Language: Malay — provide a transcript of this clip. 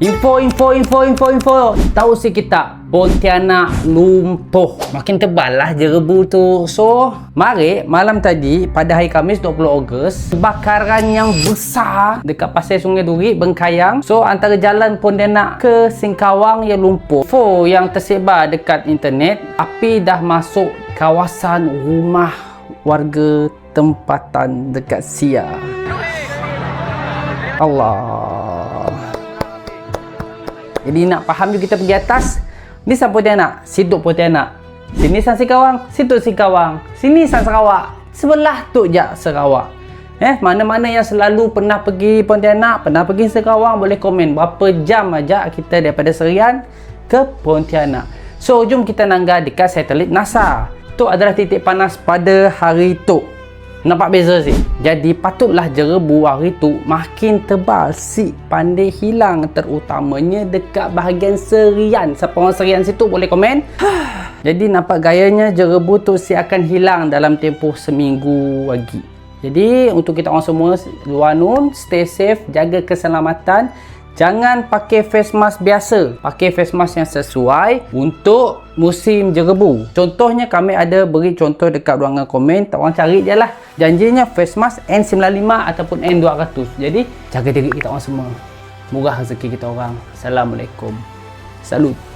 Info. Tahu si kita Pontianak lumpuh. Makin tebal lah jerebu tu. So, mari malam tadi pada hari Khamis 20 Ogos, kebakaran yang besar dekat pasir Sungai Duri, Bengkayang. So, antara jalan Pontianak ke Singkawang yang lumpuh. Info yang tersebar dekat internet, api dah masuk kawasan rumah warga tempatan dekat Sia. Allah. Jadi nak faham juga kita pergi atas. Ni San Pontianak, Siduk Pontianak. Sini San Singkawang, situ Singkawang. Sini San Sarawak, sebelah tu je Sarawak. Mana-mana yang selalu pernah pergi Pontianak, pernah pergi Singkawang, boleh komen berapa jam aja kita daripada Serian ke Pontianak. So jom kita nanggah dekat satelit NASA. Tu adalah titik panas pada hari tu. Nampak beza sih. Jadi patutlah jerebu hari tu makin tebal. Si pandai hilang, terutamanya dekat bahagian Serian. Siapa orang Serian situ boleh komen. Jadi nampak gayanya jerebu tu si akan hilang dalam tempoh seminggu lagi. Jadi untuk kita orang semua luar nun, stay safe, jaga keselamatan. Jangan pakai face mask biasa. Pakai face mask yang sesuai untuk musim jerebu. Contohnya kami ada beri contoh dekat ruangan komen. Tak orang cari je lah. Janjinya face mask N95 ataupun N200. Jadi jaga diri kita orang semua. Murah rezeki kita orang. Assalamualaikum. Salut.